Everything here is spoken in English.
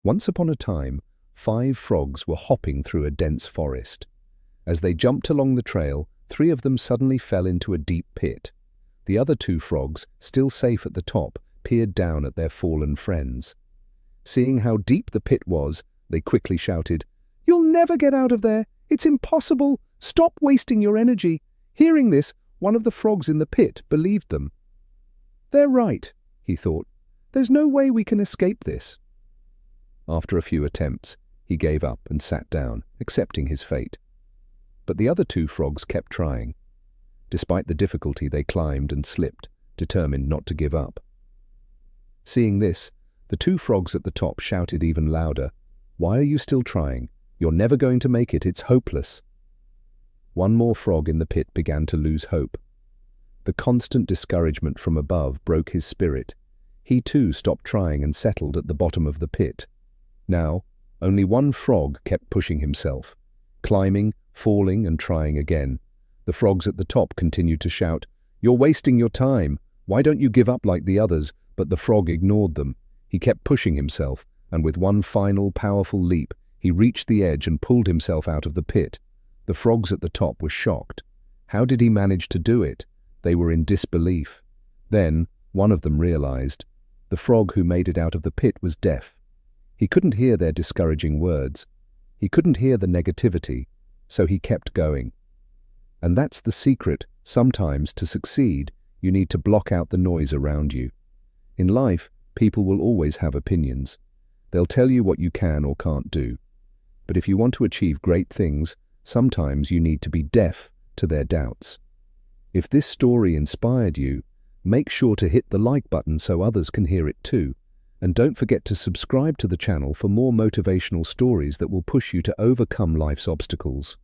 Once upon a time, 5 frogs were hopping through a dense forest. As they jumped along the trail, 3 of them suddenly fell into a deep pit. The other 2 frogs, still safe at the top, peered down at their fallen friends. Seeing how deep the pit was, they quickly shouted, "You'll never get out of there! It's impossible! Stop wasting your energy!" Hearing this, one of the frogs in the pit believed them. "They're right," he thought. "There's no way we can escape this." After a few attempts, he gave up and sat down, accepting his fate. But the other 2 frogs kept trying. Despite the difficulty, they climbed and slipped, determined not to give up. Seeing this, the 2 frogs at the top shouted even louder, "Why are you still trying? You're never going to make it, it's hopeless." One more frog in the pit began to lose hope. The constant discouragement from above broke his spirit. He too stopped trying and settled at the bottom of the pit. Now, only one frog kept pushing himself, climbing, falling and trying again. The frogs at the top continued to shout, "You're wasting your time. Why don't you give up like the others?" But the frog ignored them. He kept pushing himself, and with one final powerful leap, he reached the edge and pulled himself out of the pit. The frogs at the top were shocked. How did he manage to do it? They were in disbelief. Then, one of them realized. The frog who made it out of the pit was deaf. He couldn't hear their discouraging words. He couldn't hear the negativity, so he kept going. And that's the secret. Sometimes, to succeed, you need to block out the noise around you. In life, people will always have opinions. They'll tell you what you can or can't do. But if you want to achieve great things, sometimes you need to be deaf to their doubts. If this story inspired you, make sure to hit the like button so others can hear it too. And don't forget to subscribe to the channel for more motivational stories that will push you to overcome life's obstacles.